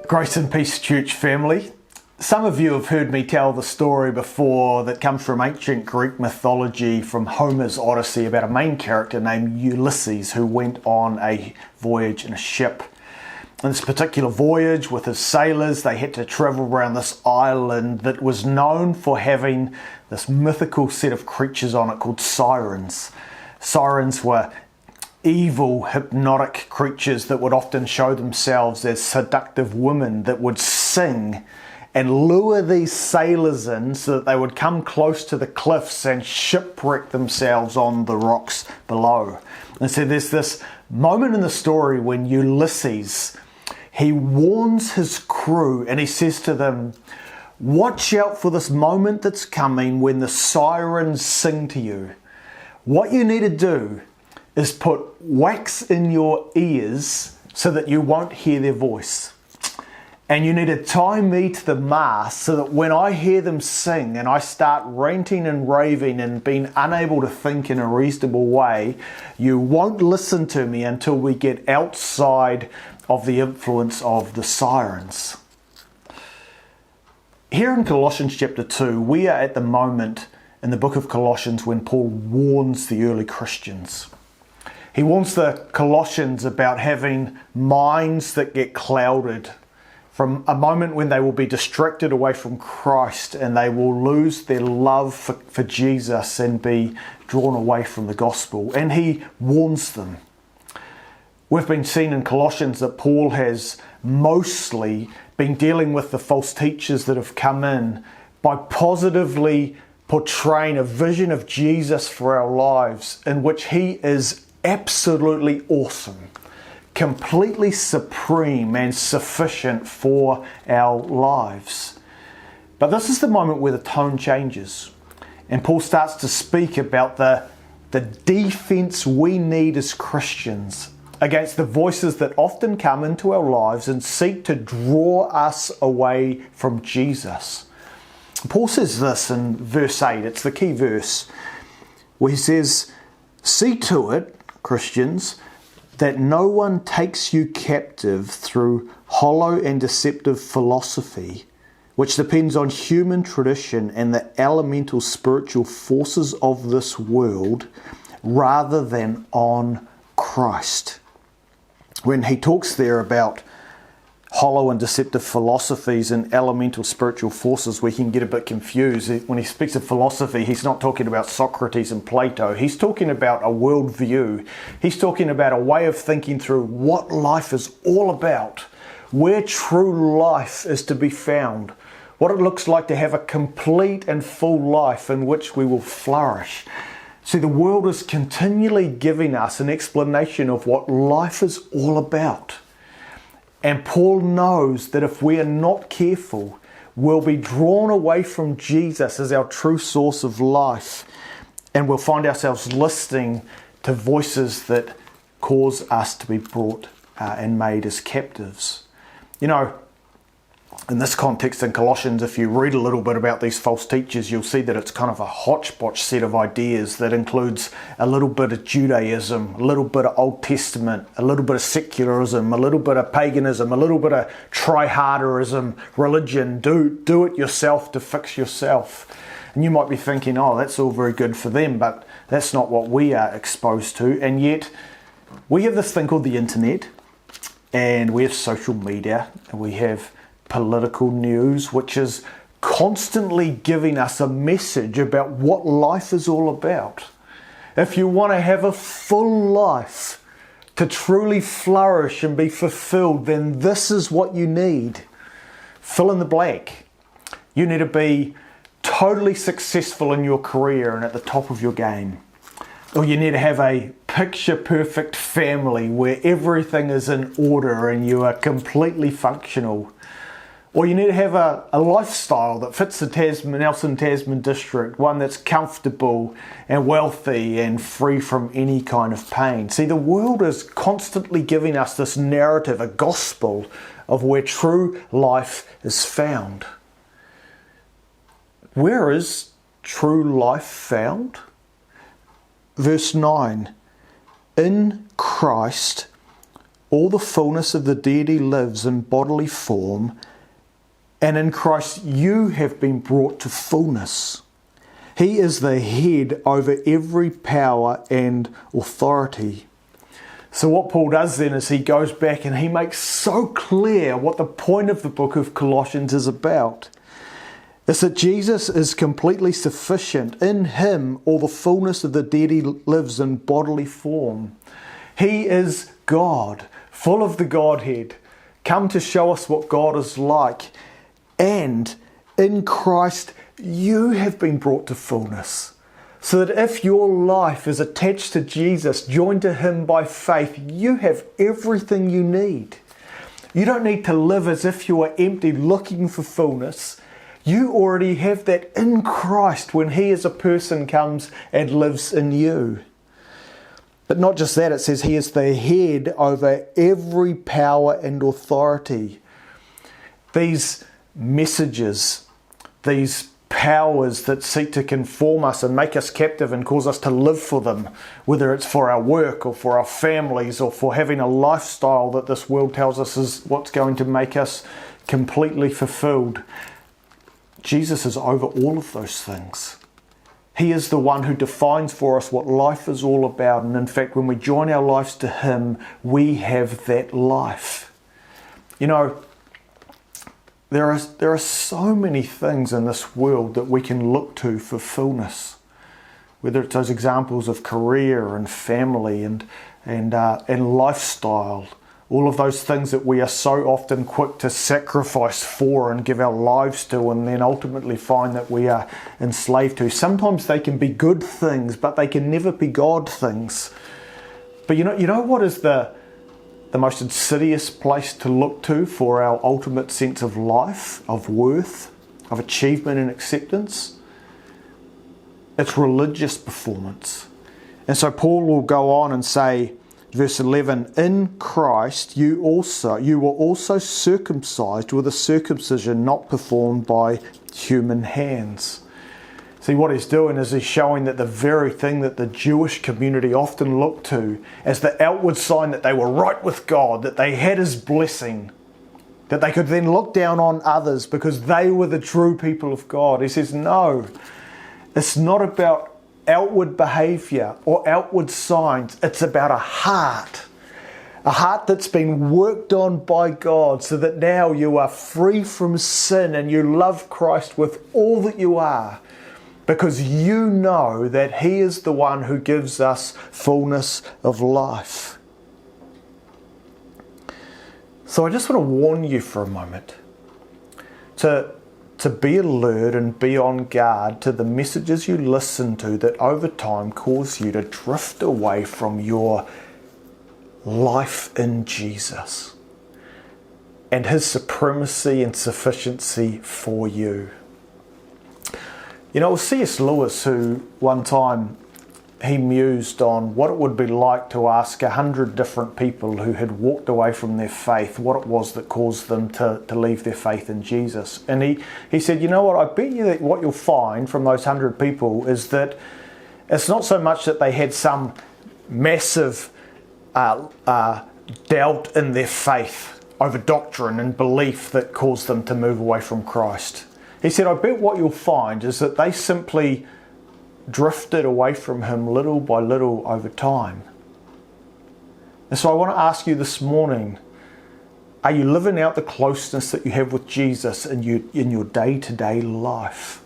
Grace and Peace Church family. Some of you have heard me tell the story before that comes from ancient Greek mythology, from Homer's Odyssey, about a main character named Ulysses who went on a voyage in a ship. In this particular voyage with his sailors, they had to travel around this island that was known for having this mythical set of creatures on it called sirens. Sirens were evil, hypnotic creatures that would often show themselves as seductive women that would sing and lure these sailors in so that they would come close to the cliffs and shipwreck themselves on the rocks below. And so there's this moment in the story when Ulysses, he warns his crew and he says to them, watch out for this moment that's coming when the sirens sing to you. What you need to do is put wax in your ears so that you won't hear their voice. And you need to tie me to the mast so that when I hear them sing and I start ranting and raving and being unable to think in a reasonable way, you won't listen to me until we get outside of the influence of the sirens. Here in Colossians chapter 2, we are at the moment in the book of Colossians when Paul warns the early Christians. He warns the Colossians about having minds that get clouded from a moment when they will be distracted away from Christ and they will lose their love for Jesus and be drawn away from the gospel. And he warns them. We've been seeing in Colossians that Paul has mostly been dealing with the false teachers that have come in by positively portraying a vision of Jesus for our lives in which he is absolutely awesome, completely supreme and sufficient for our lives. But this is the moment where the tone changes and Paul starts to speak about the defense we need as Christians against the voices that often come into our lives and seek to draw us away from Jesus. Paul says this in verse 8, it's the key verse, where he says, see to it, Christians, that no one takes you captive through hollow and deceptive philosophy, which depends on human tradition and the elemental spiritual forces of this world, rather than on Christ. When he talks there about hollow and deceptive philosophies and elemental spiritual forces, we can get a bit confused. When he speaks of philosophy, he's not talking about Socrates and Plato. He's talking about a worldview. He's talking about a way of thinking through what life is all about, where true life is to be found, what it looks like to have a complete and full life in which we will flourish. See, the world is continually giving us an explanation of what life is all about. And Paul knows that if we are not careful, we'll be drawn away from Jesus as our true source of life. And we'll find ourselves listening to voices that cause us to be brought and made as captives. You know, in this context in Colossians, if you read a little bit about these false teachers, you'll see that it's kind of a hodgepodge set of ideas that includes a little bit of Judaism, a little bit of Old Testament, a little bit of secularism, a little bit of paganism, a little bit of try-harderism, religion, do it yourself to fix yourself. And you might be thinking, oh, that's all very good for them, but that's not what we are exposed to. And yet, we have this thing called the internet, and we have social media, and we have political news, which is constantly giving us a message about what life is all about. If you want to have a full life, to truly flourish and be fulfilled, then this is what you need. Fill in the blank. You need to be totally successful in your career and at the top of your game. Or you need to have a picture-perfect family where everything is in order and you are completely functional. Or you need to have a lifestyle that fits the Nelson Tasman district, one that's comfortable and wealthy and free from any kind of pain. See, the world is constantly giving us this narrative, a gospel of where true life is found. Where is true life found? Verse 9, in Christ, all the fullness of the deity lives in bodily form, and in Christ you have been brought to fullness. He is the head over every power and authority. So what Paul does then is he goes back and he makes so clear what the point of the book of Colossians is about. It's that Jesus is completely sufficient. In him, all the fullness of the deity lives in bodily form. He is God, full of the Godhead, come to show us what God is like. And in Christ, you have been brought to fullness. So that if your life is attached to Jesus, joined to him by faith, you have everything you need. You don't need to live as if you are empty, looking for fullness. You already have that in Christ when he as a person comes and lives in you. But not just that, it says he is the head over every power and authority. These messages, these powers that seek to conform us and make us captive and cause us to live for them, whether it's for our work or for our families or for having a lifestyle that this world tells us is what's going to make us completely fulfilled. Jesus is over all of those things. He is the one who defines for us what life is all about. And in fact, when we join our lives to him, we have that life. You know, there are so many things in this world that we can look to for fullness. Whether it's those examples of career and family and lifestyle. All of those things that we are so often quick to sacrifice for and give our lives to, and then ultimately find that we are enslaved to. Sometimes they can be good things, but they can never be God things. But you know what is the most insidious place to look to for our ultimate sense of life, of worth, of achievement and acceptance? It's religious performance. And so Paul will go on and say, verse 11, in Christ you were also circumcised with a circumcision not performed by human hands. See, what he's doing is he's showing that the very thing that the Jewish community often looked to as the outward sign that they were right with God, that they had his blessing, that they could then look down on others because they were the true people of God. He says, no, it's not about outward behavior or outward signs. It's about a heart that's been worked on by God so that now you are free from sin and you love Christ with all that you are because you know that he is the one who gives us fullness of life. So I just want to warn you for a moment to be alert and be on guard to the messages you listen to that over time cause you to drift away from your life in Jesus and his supremacy and sufficiency for you. You know, C.S. Lewis, who one time he mused on what it would be like to ask 100 different people who had walked away from their faith what it was that caused them to leave their faith in Jesus. And he said, you know what, I bet you that what you'll find from those 100 people is that it's not so much that they had some massive doubt in their faith over doctrine and belief that caused them to move away from Christ. He said, I bet what you'll find is that they simply drifted away from him little by little over time. And so I want to ask you this morning, are you living out the closeness that you have with Jesus in your day-to-day life?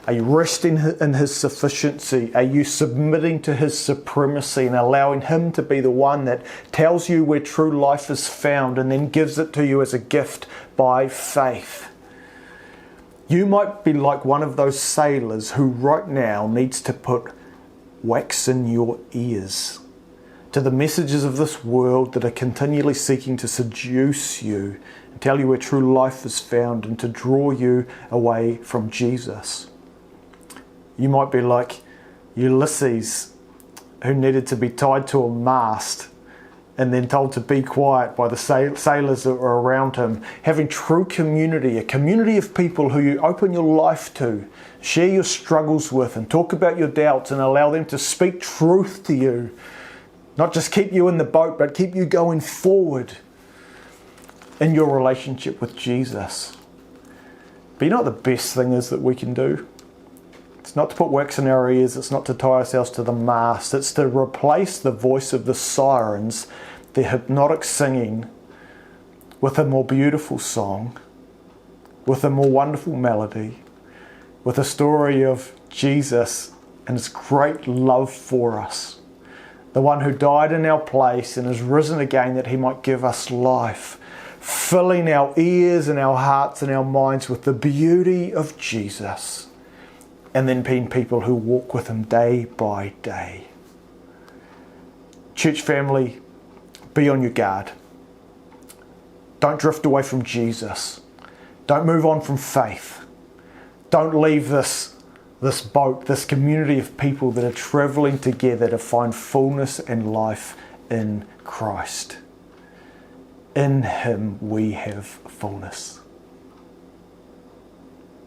Are you resting in his sufficiency? Are you submitting to his supremacy and allowing him to be the one that tells you where true life is found and then gives it to you as a gift by faith? You might be like one of those sailors who right now needs to put wax in your ears to the messages of this world that are continually seeking to seduce you and tell you where true life is found and to draw you away from Jesus. You might be like Ulysses, who needed to be tied to a mast and then told to be quiet by the sailors that were around him. Having true community, a community of people who you open your life to, share your struggles with and talk about your doubts and allow them to speak truth to you. Not just keep you in the boat, but keep you going forward in your relationship with Jesus. But you know what the best thing is that we can do? It's not to put wax in our ears, it's not to tie ourselves to the mast, it's to replace the voice of the sirens, the hypnotic singing, with a more beautiful song, with a more wonderful melody, with a story of Jesus and His great love for us. The one who died in our place and is risen again that He might give us life, filling our ears and our hearts and our minds with the beauty of Jesus, and then being people who walk with Him day by day. Church family, be on your guard. Don't drift away from Jesus. Don't move on from faith. Don't leave this boat, this community of people that are travelling together to find fullness and life in Christ. In Him we have fullness.